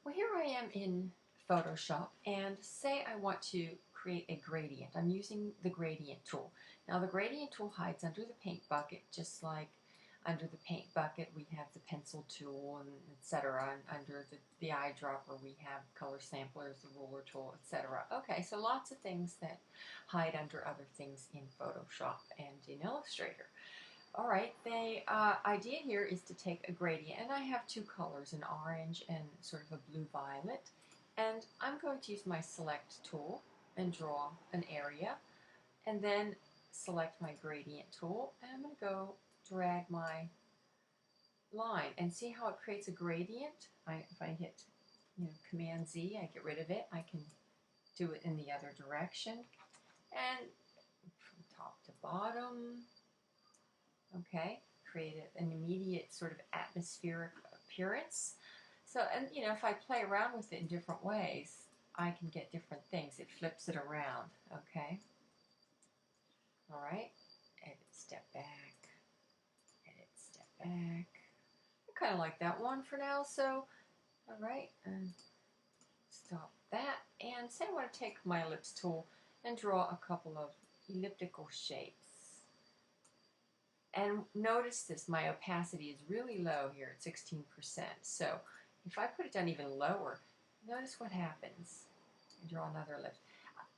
Well, here I am in Photoshop, and say I want to create a gradient. I'm using the gradient tool. Now the gradient tool hides under the paint bucket, just like under the paint bucket we have the pencil tool and etc. And under the eyedropper we have color samplers, the ruler tool, etc. Okay, so lots of things that hide under other things in Photoshop and in Illustrator. All right, the idea here is to take a gradient, and I have two colors, an orange and sort of a blue-violet, and I'm going to use my select tool and draw an area, and then select my gradient tool, and I'm going to go drag my line and see how it creates a gradient. If I hit Command Z, I get rid of it. I can do it in the other direction, and from top to bottom. Okay, create an immediate sort of atmospheric appearance. So, and if I play around with it in different ways, I can get different things. It flips it around, okay? All right, edit, step back, edit, step back. I kind of like that one for now, so, all right, and stop that. And say I want to take my ellipse tool and draw a couple of elliptical shapes. And notice this, my opacity is really low here at 16%. So if I put it down even lower, notice what happens. I draw another ellipse.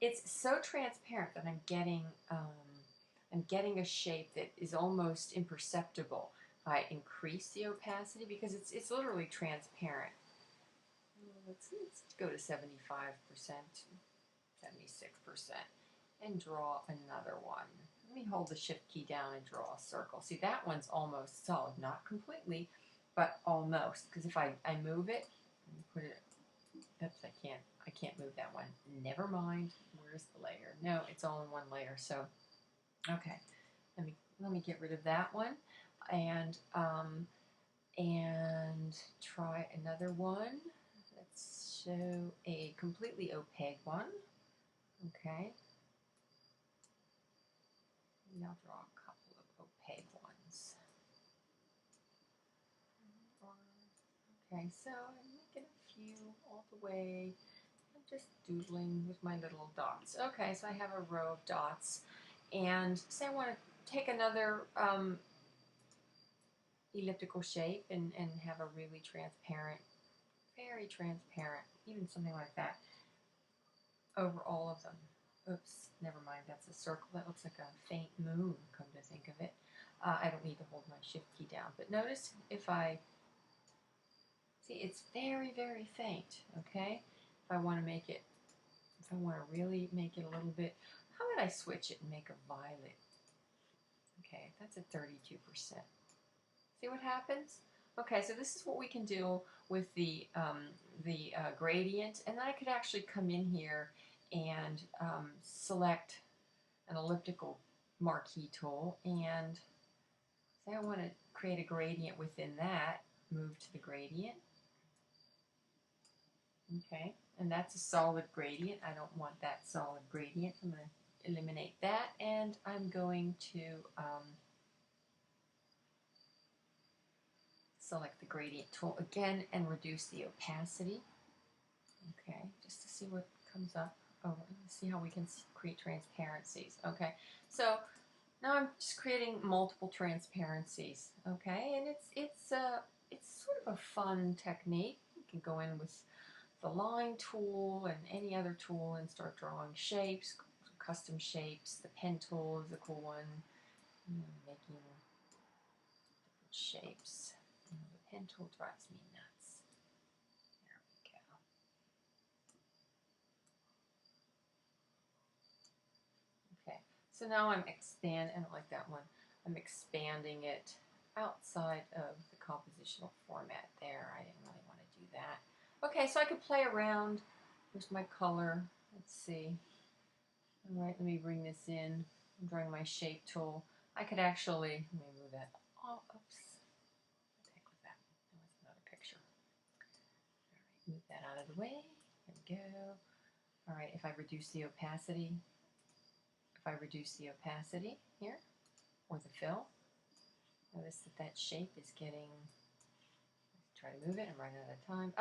It's so transparent that I'm getting a shape that is almost imperceptible if I increase the opacity, because it's literally transparent. Let's go to 75%, 76%, and draw another one. Let me hold the shift key down and draw a circle. See, that one's almost solid, not completely, but almost. Because if I move it, put it, oops, I can't move that one. Never mind. Where's the layer? No, it's all in one layer. So, okay, let me get rid of that one, and try another one. Let's show a completely opaque one. Okay. Now draw a couple of opaque ones. Okay, so I'm making a few all the way. I'm just doodling with my little dots. Okay, so I have a row of dots. And say I want to take another elliptical shape and have a really transparent, very transparent, even something like that, over all of them. Oops, never mind, that's a circle. That looks like a faint moon, come to think of it. I don't need to hold my shift key down. But notice if I, see, it's very, very faint, okay? If I want to make it, if I want to really make it a little bit, how about I switch it and make a violet? Okay, that's at 32%. See what happens? Okay, so this is what we can do with the gradient, and then I could actually come in here and select an elliptical marquee tool, and say I want to create a gradient within that, move to the gradient. Okay, and that's a solid gradient. I don't want that solid gradient. I'm going to eliminate that, and I'm going to select the gradient tool again and reduce the opacity. Okay, just to see what comes up. Oh, see how we can create transparencies. Okay, so now I'm just creating multiple transparencies. Okay, and it's sort of a fun technique. You can go in with the line tool and any other tool and start drawing shapes, custom shapes. The pen tool is a cool one. Making different shapes. The pen tool drives me nuts. There we go. Okay, so now I'm expanding, I don't like that one. I'm expanding it outside of the compositional format there. I didn't really want to do that. Okay, so I could play around. Here's my color. Let's see. All right, let me bring this in. I'm drawing my shape tool. I could actually, let me move that. Oh, oops. What the heck was that? That was another picture. All right, move that out of the way. Here we go. All right, if I reduce the opacity, here, or the fill, notice that that shape is getting, let's try to move it, I'm running out of time.